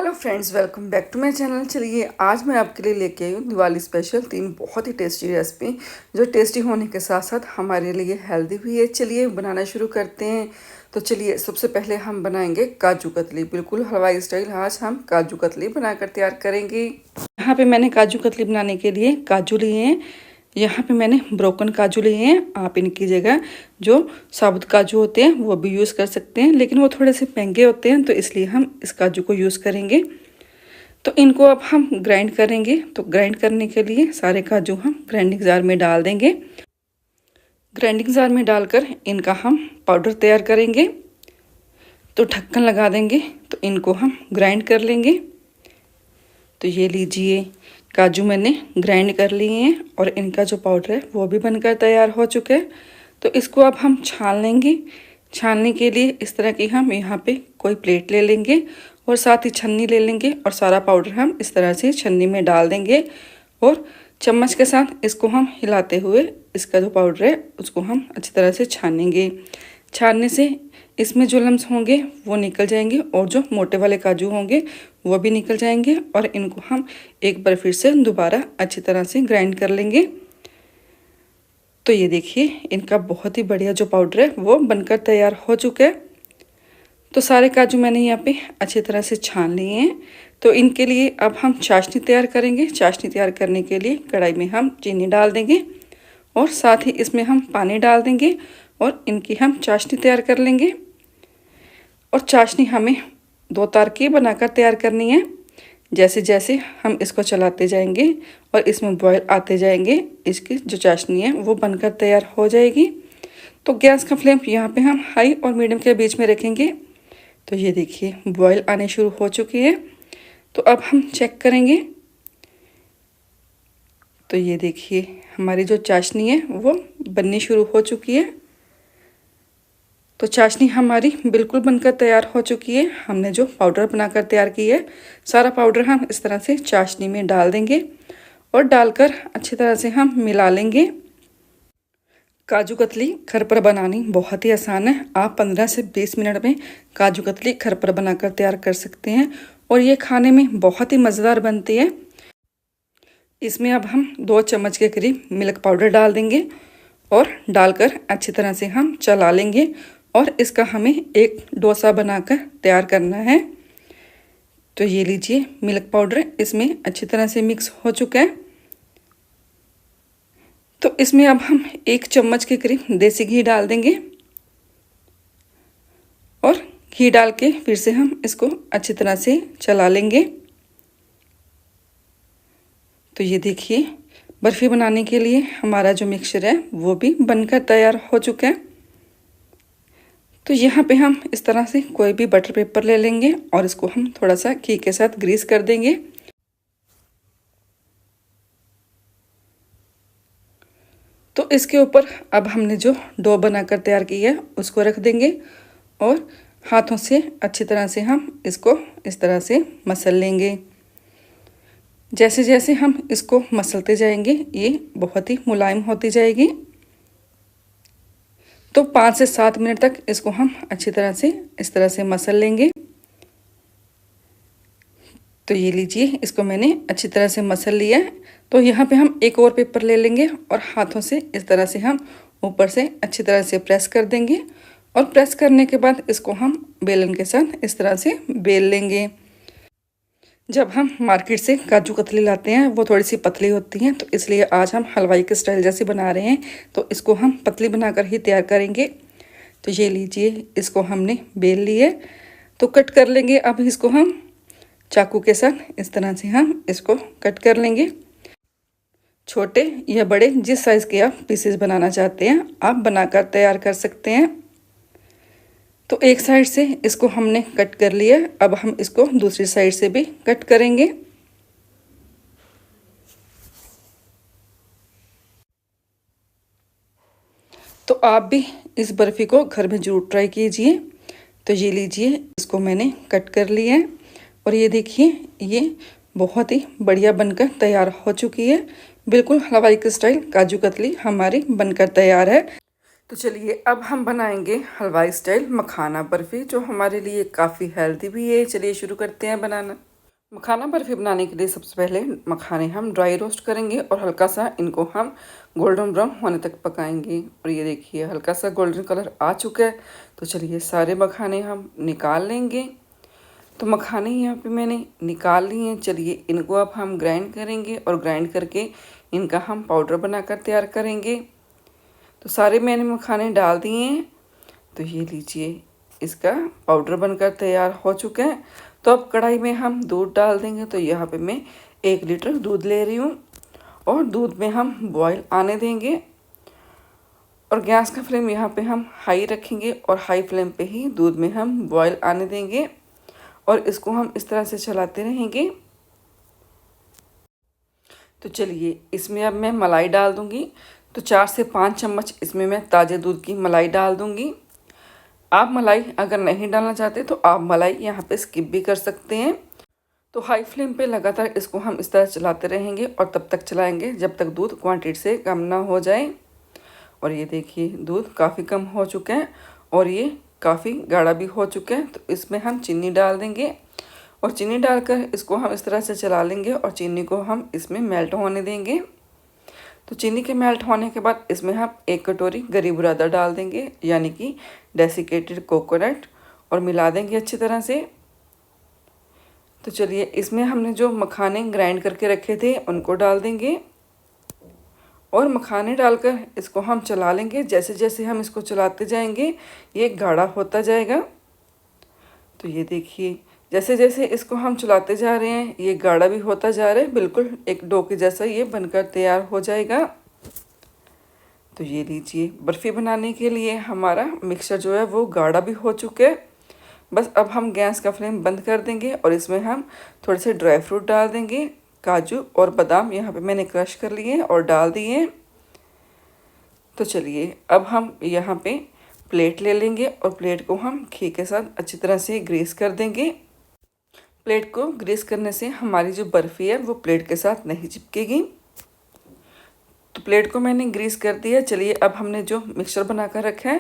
Hello friends, welcome back to my channel. चलिए आज मैं आपके लिए लेके आई हूँ दिवाली स्पेशल 3 बहुत ही टेस्टी रेसिपी, जो टेस्टी होने के साथ साथ हमारे लिए हेल्दी भी है। चलिए बनाना शुरू करते हैं। तो चलिए सबसे पहले हम बनाएंगे काजू कतली, बिल्कुल हलवाई स्टाइल। आज हम काजू कतली बनाकर तैयार करेंगे। यहाँ पे मैंने काजू कतली बनाने के लिए काजू लिए हैं। यहाँ पे मैंने ब्रोकन काजू लिए हैं। आप इनकी जगह जो साबुत काजू होते हैं वो भी यूज़ कर सकते हैं, लेकिन वो थोड़े से महंगे होते हैं, तो इसलिए हम इस काजू को यूज़ करेंगे। तो इनको अब हम ग्राइंड करेंगे। तो ग्राइंड करने के लिए सारे काजू हम ग्राइंडिंग जार में डाल देंगे। ग्राइंडिंग जार में डालकर इनका हम पाउडर तैयार करेंगे। तो ढक्कन लगा देंगे। तो इनको हम ग्राइंड कर लेंगे। तो ये लीजिए, काजू मैंने ग्राइंड कर लिए हैं और इनका जो पाउडर है वो भी बनकर तैयार हो चुका है। तो इसको अब हम छान लेंगे। छानने के लिए इस तरह की हम यहाँ पे कोई प्लेट ले लेंगे और साथ ही छन्नी ले लेंगे और सारा पाउडर हम इस तरह से छन्नी में डाल देंगे और चम्मच के साथ इसको हम हिलाते हुए इसका जो पाउडर है उसको हम अच्छी तरह से छानेंगे। छानने से इसमें जो लम्स होंगे वो निकल जाएंगे और जो मोटे वाले काजू होंगे वो भी निकल जाएंगे और इनको हम एक बार फिर से दोबारा अच्छी तरह से ग्राइंड कर लेंगे। तो ये देखिए, इनका बहुत ही बढ़िया जो पाउडर है वो बनकर तैयार हो चुका है। तो सारे काजू मैंने यहाँ पे अच्छी तरह से छान लिए हैं। तो इनके लिए अब हम चाशनी तैयार करेंगे। चाशनी तैयार करने के लिए कढ़ाई में हम चीनी डाल देंगे और साथ ही इसमें हम पानी डाल देंगे और इनकी हम चाशनी तैयार कर लेंगे। और चाशनी हमें 2 तार की बनाकर तैयार करनी है। जैसे जैसे हम इसको चलाते जाएंगे और इसमें बॉयल आते जाएंगे, इसकी जो चाशनी है वो बनकर तैयार हो जाएगी। तो गैस का फ्लेम यहाँ पे हम हाई और मीडियम के बीच में रखेंगे। तो ये देखिए, बॉयल आने शुरू हो चुकी है। तो अब हम चेक करेंगे। तो ये देखिए, हमारी जो चाशनी है वो बननी शुरू हो चुकी है। तो चाशनी हमारी बिल्कुल बनकर तैयार हो चुकी है। हमने जो पाउडर बनाकर तैयार की है, सारा पाउडर हम इस तरह से चाशनी में डाल देंगे और डालकर अच्छी तरह से हम मिला लेंगे। काजू कतली घर पर बनानी बहुत ही आसान है। आप 15 से 20 मिनट में काजू कतली घर पर बनाकर तैयार कर सकते हैं और ये खाने में बहुत ही मज़ेदार बनती है। इसमें अब हम 2 चम्मच के करीब मिल्क पाउडर डाल देंगे और डालकर अच्छी तरह से हम चला लेंगे और इसका हमें एक डोसा बनाकर तैयार करना है। तो ये लीजिए, मिल्क पाउडर इसमें अच्छी तरह से मिक्स हो चुका है। तो इसमें अब हम 1 चम्मच के करीब देसी घी डाल देंगे और घी डाल के फिर से हम इसको अच्छी तरह से चला लेंगे। तो ये देखिए, बर्फ़ी बनाने के लिए हमारा जो मिक्सचर है वो भी बनकर तैयार हो चुका है। तो यहाँ पे हम इस तरह से कोई भी बटर पेपर ले लेंगे और इसको हम थोड़ा सा घी के साथ ग्रीस कर देंगे। तो इसके ऊपर अब हमने जो डो बनाकर तैयार की है उसको रख देंगे और हाथों से अच्छी तरह से हम इसको इस तरह से मसल लेंगे। जैसे जैसे हम इसको मसलते जाएंगे ये बहुत ही मुलायम होती जाएगी। तो 5 से 7 मिनट तक इसको हम अच्छी तरह से इस तरह से मसल लेंगे। तो ये लीजिए, इसको मैंने अच्छी तरह से मसल लिया है। तो यहाँ पे हम एक और पेपर ले लेंगे और हाथों से इस तरह से हम ऊपर से अच्छी तरह से प्रेस कर देंगे और प्रेस करने के बाद इसको हम बेलन के साथ इस तरह से बेल लेंगे। जब हम मार्केट से काजू कतली लाते हैं वो थोड़ी सी पतली होती हैं, तो इसलिए आज हम हलवाई के स्टाइल जैसे बना रहे हैं। तो इसको हम पतली बनाकर ही तैयार करेंगे। तो ये लीजिए, इसको हमने बेल लिए। तो कट कर लेंगे। अब इसको हम चाकू के साथ इस तरह से हम इसको कट कर लेंगे। छोटे या बड़े जिस साइज़ के आप पीसेस बनाना चाहते हैं आप बनाकर तैयार कर सकते हैं। तो एक साइड से इसको हमने कट कर लिया। अब हम इसको दूसरी साइड से भी कट करेंगे। तो आप भी इस बर्फ़ी को घर में ज़रूर ट्राई कीजिए। तो ये लीजिए, इसको मैंने कट कर लिया है और ये देखिए, ये बहुत ही बढ़िया बनकर तैयार हो चुकी है। बिल्कुल हलवाई के स्टाइल काजू कतली हमारी बनकर तैयार है। तो चलिए अब हम बनाएंगे हलवाई स्टाइल मखाना बर्फ़ी, जो हमारे लिए काफ़ी हेल्दी भी है। चलिए शुरू करते हैं बनाना। मखाना बर्फ़ी बनाने के लिए सबसे पहले मखाने हम ड्राई रोस्ट करेंगे और हल्का सा इनको हम गोल्डन ब्राउन होने तक पकाएंगे। और ये देखिए हल्का सा गोल्डन कलर आ चुका है। तो चलिए सारे मखाने हम निकाल लेंगे। तो मखाने यहाँ पे मैंने निकाल लिए हैं। चलिए इनको अब हम ग्राइंड करेंगे और ग्राइंड करके इनका हम पाउडर बनाकर तैयार करेंगे। तो सारे मैंने मखाने डाल दिए हैं। तो ये लीजिए इसका पाउडर बनकर तैयार हो चुका है। तो अब कढ़ाई में हम दूध डाल देंगे। तो यहाँ पे मैं 1 लीटर दूध ले रही हूँ और दूध में हम बॉईल आने देंगे। और गैस का फ्लेम यहाँ पे हम हाई रखेंगे और हाई फ्लेम पे ही दूध में हम बॉईल आने देंगे और इसको हम इस तरह से चलाते रहेंगे। तो चलिए इसमें अब मैं मलाई डाल दूँगी। तो 4 से 5 चम्मच इसमें मैं ताज़े दूध की मलाई डाल दूँगी। आप मलाई अगर नहीं डालना चाहते तो आप मलाई यहाँ पे स्किप भी कर सकते हैं। तो हाई फ्लेम पे लगातार इसको हम इस तरह चलाते रहेंगे और तब तक चलाएंगे जब तक दूध क्वांटिटी से कम ना हो जाए। और ये देखिए दूध काफ़ी कम हो चुके हैं और ये काफ़ी गाढ़ा भी हो चुका है। तो इसमें हम चीनी डाल देंगे और चीनी डालकर इसको हम इस तरह से चला लेंगे और चीनी को हम इसमें मेल्ट होने देंगे। तो चीनी के मेल्ट होने के बाद इसमें हम 1 कटोरी गरी बुरादा डाल देंगे यानी कि डेसिकेटेड कोकोनट और मिला देंगे अच्छी तरह से। तो चलिए इसमें हमने जो मखाने ग्राइंड करके रखे थे उनको डाल देंगे और मखाने डालकर इसको हम चला लेंगे। जैसे जैसे हम इसको चलाते जाएंगे ये गाढ़ा होता जाएगा। तो ये देखिए जैसे जैसे इसको हम चलाते जा रहे हैं ये गाढ़ा भी होता जा रहा है, बिल्कुल एक डो के जैसा ये बनकर तैयार हो जाएगा। तो ये लीजिए बर्फ़ी बनाने के लिए हमारा मिक्सचर जो है वो गाढ़ा भी हो चुका है। बस अब हम गैस का फ्लेम बंद कर देंगे और इसमें हम थोड़े से ड्राई फ्रूट डाल देंगे। काजू और बादाम यहाँ पे मैंने क्रश कर लिए और डाल दिए। तो चलिए अब हम यहाँ पे प्लेट ले लेंगे और प्लेट को हम घी के साथ अच्छी तरह से ग्रीस कर देंगे। प्लेट को ग्रीस करने से हमारी जो बर्फ़ी है वो प्लेट के साथ नहीं चिपकेगी। तो प्लेट को मैंने ग्रीस कर दिया। चलिए अब हमने जो मिक्सचर बना कर रखा है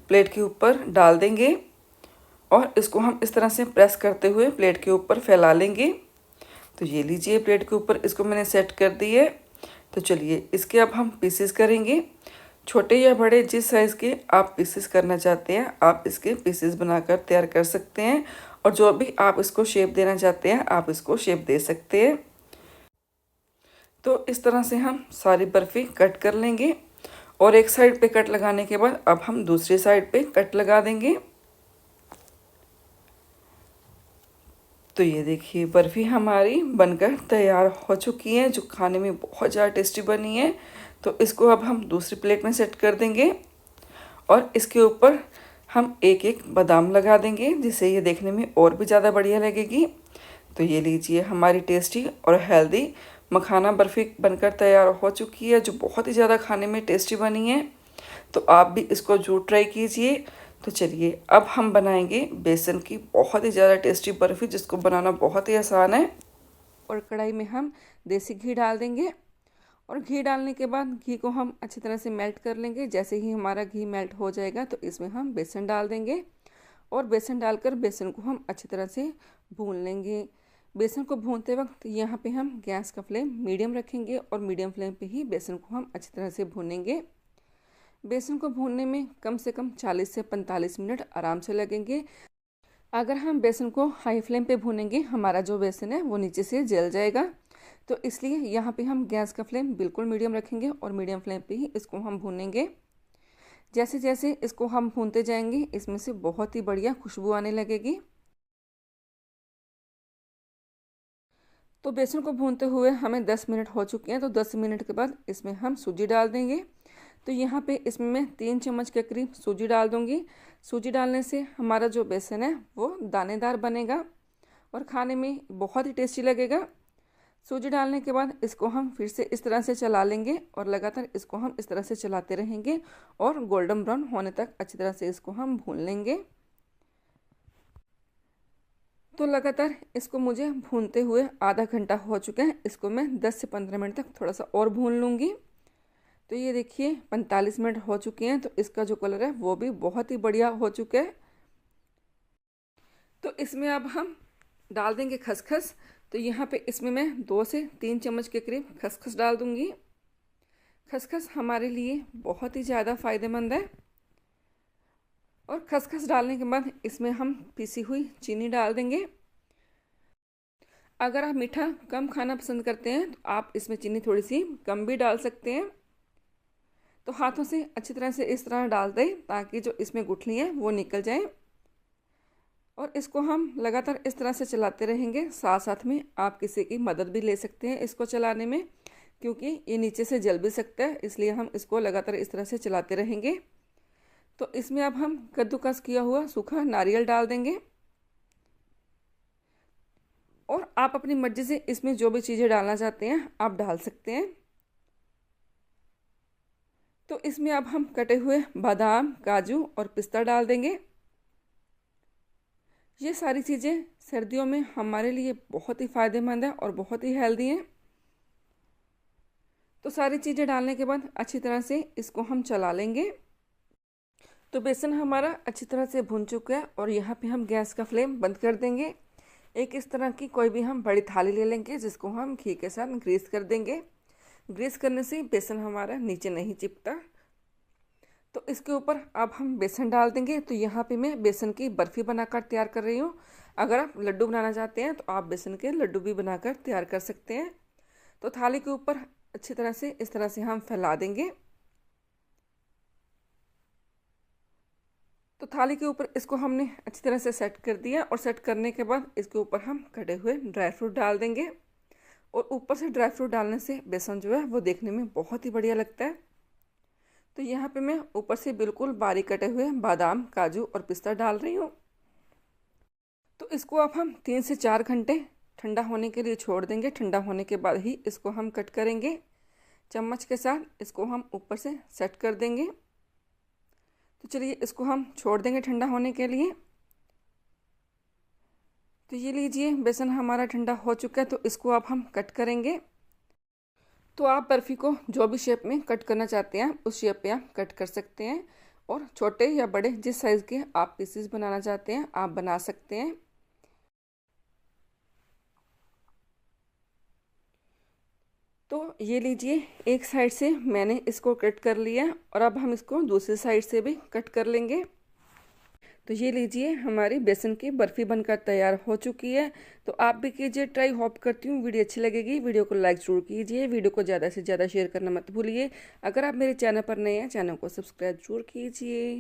प्लेट के ऊपर डाल देंगे और इसको हम इस तरह से प्रेस करते हुए प्लेट के ऊपर फैला लेंगे। तो ये लीजिए प्लेट के ऊपर इसको मैंने सेट कर दी है। तो चलिए इसके अब हम पीसेस करेंगे। छोटे या बड़े जिस साइज़ के आप पीसेस करना चाहते हैं आप इसके पीसेस बनाकर तैयार कर सकते हैं और जो भी आप इसको शेप देना चाहते हैं आप इसको शेप दे सकते हैं। तो इस तरह से हम सारी बर्फ़ी कट कर लेंगे और एक साइड पे कट लगाने के बाद अब हम दूसरी साइड पे कट लगा देंगे। तो ये देखिए बर्फ़ी हमारी बनकर तैयार हो चुकी है जो खाने में बहुत ज़्यादा टेस्टी बनी है। तो इसको अब हम दूसरी प्लेट में सेट कर देंगे और इसके ऊपर हम एक एक बादाम लगा देंगे जिससे ये देखने में और भी ज़्यादा बढ़िया लगेगी। तो ये लीजिए हमारी टेस्टी और हेल्दी मखाना बर्फ़ी बनकर तैयार हो चुकी है जो बहुत ही ज़्यादा खाने में टेस्टी बनी है। तो आप भी इसको ज़रूर ट्राई कीजिए। तो चलिए अब हम बनाएंगे बेसन की बहुत ही ज़्यादा टेस्टी बर्फ़ी जिसको बनाना बहुत ही आसान है। और कढ़ाई में हम देसी घी डाल देंगे और घी डालने के बाद घी को हम अच्छी तरह से मेल्ट कर लेंगे। जैसे ही हमारा घी मेल्ट हो जाएगा तो इसमें हम बेसन डाल देंगे और बेसन डालकर बेसन को हम अच्छी तरह से भून लेंगे। बेसन को भूनते वक्त यहाँ पे हम गैस का फ्लेम मीडियम रखेंगे और मीडियम फ्लेम पे ही बेसन को हम अच्छी तरह से भूनेंगे। बेसन को भूनने में कम से कम 40 से 45 मिनट आराम से लगेंगे। अगर हम बेसन को हाई फ्लेम पे भूनेंगे हमारा जो बेसन है वो नीचे से जल जाएगा। तो इसलिए यहाँ पे हम गैस का फ्लेम बिल्कुल मीडियम रखेंगे और मीडियम फ्लेम पे ही इसको हम भूनेंगे। जैसे जैसे इसको हम भूनते जाएंगे इसमें से बहुत ही बढ़िया खुशबू आने लगेगी। तो बेसन को भूनते हुए हमें 10 मिनट हो चुके हैं। तो 10 मिनट के बाद इसमें हम सूजी डाल देंगे। तो यहाँ पे इसमें मैं 3 चम्मच के करीब सूजी डाल दूँगी। सूजी डालने से हमारा जो बेसन है वो दानेदार बनेगा और खाने में बहुत ही टेस्टी लगेगा। सूजी डालने के बाद इसको हम फिर से इस तरह से चला लेंगे और लगातार इसको हम इस तरह से चलाते रहेंगे और गोल्डन ब्राउन होने तक अच्छी तरह से इसको हम भून लेंगे। तो लगातार इसको मुझे भूनते हुए आधा घंटा हो चुका है। इसको मैं 10 से 15 मिनट तक थोड़ा सा और भून लूँगी। तो ये देखिए 45 मिनट हो चुके हैं। तो इसका जो कलर है वो भी बहुत ही बढ़िया हो चुका है। तो इसमें अब हम डाल देंगे खसखस। तो यहाँ पे इसमें मैं 2 से 3 चम्मच के करीब खसखस डाल दूँगी। खसखस हमारे लिए बहुत ही ज़्यादा फ़ायदेमंद है। और खसखस डालने के बाद इसमें हम पिसी हुई चीनी डाल देंगे। अगर आप मीठा कम खाना पसंद करते हैं तो आप इसमें चीनी थोड़ी सी कम भी डाल सकते हैं। तो हाथों से अच्छी तरह से इस तरह डाल दें ताकि जो इसमें गुठली है वो निकल जाए। और इसको हम लगातार इस तरह से चलाते रहेंगे। साथ साथ में आप किसी की मदद भी ले सकते हैं इसको चलाने में, क्योंकि ये नीचे से जल भी सकता है, इसलिए हम इसको लगातार इस तरह से चलाते रहेंगे। तो इसमें अब हम कद्दूकस किया हुआ सूखा नारियल डाल देंगे। और आप अपनी मर्जी से इसमें जो भी चीज़ें डालना चाहते हैं आप डाल सकते हैं। तो इसमें अब हम कटे हुए बादाम, काजू और पिस्ता डाल देंगे। ये सारी चीज़ें सर्दियों में हमारे लिए बहुत ही फ़ायदेमंद है और बहुत ही हेल्दी हैं। तो सारी चीज़ें डालने के बाद अच्छी तरह से इसको हम चला लेंगे। तो बेसन हमारा अच्छी तरह से भुन चुका है और यहाँ पे हम गैस का फ्लेम बंद कर देंगे। एक इस तरह की कोई भी हम बड़ी थाली ले लेंगे जिसको हम घी के साथ ग्रीस कर देंगे। ग्रीस करने से बेसन हमारा नीचे नहीं चिपकता। तो इसके ऊपर अब हम बेसन डाल देंगे। तो यहाँ पे मैं बेसन की बर्फ़ी बनाकर तैयार कर रही हूँ। अगर आप लड्डू बनाना चाहते हैं तो आप बेसन के लड्डू भी बनाकर तैयार कर सकते हैं। तो थाली के ऊपर अच्छी तरह से इस तरह से हम फैला देंगे। तो थाली के ऊपर इसको हमने अच्छी तरह से सेट कर दिया और सेट करने के बाद इसके ऊपर हम कटे हुए ड्राई फ्रूट डाल देंगे। और ऊपर से ड्राई फ्रूट डालने से बेसन जो है वो देखने में बहुत ही बढ़िया लगता है। तो यहाँ पे मैं ऊपर से बिल्कुल बारीक कटे हुए बादाम, काजू और पिस्ता डाल रही हूँ। तो इसको अब हम 3 से 4 घंटे ठंडा होने के लिए छोड़ देंगे। ठंडा होने के बाद ही इसको हम कट करेंगे। चम्मच के साथ इसको हम ऊपर से सेट कर देंगे। तो चलिए इसको हम छोड़ देंगे ठंडा होने के लिए। तो ये लीजिए बेसन हमारा ठंडा हो चुका है। तो इसको अब हम कट करेंगे। तो आप बर्फ़ी को जो भी शेप में कट करना चाहते हैं उस शेप पे आप कट कर सकते हैं। और छोटे या बड़े जिस साइज़ के आप पीसेस बनाना चाहते हैं आप बना सकते हैं। तो ये लीजिए एक साइड से मैंने इसको कट कर लिया और अब हम इसको दूसरी साइड से भी कट कर लेंगे। तो ये लीजिए हमारी बेसन की बर्फ़ी बनकर तैयार हो चुकी है। तो आप भी कीजिए ट्राई। होप करती हूँ वीडियो अच्छी लगेगी। वीडियो को लाइक ज़रूर कीजिए। वीडियो को ज़्यादा से ज़्यादा शेयर करना मत भूलिए। अगर आप मेरे चैनल पर नए हैं चैनल को सब्सक्राइब जरूर कीजिए।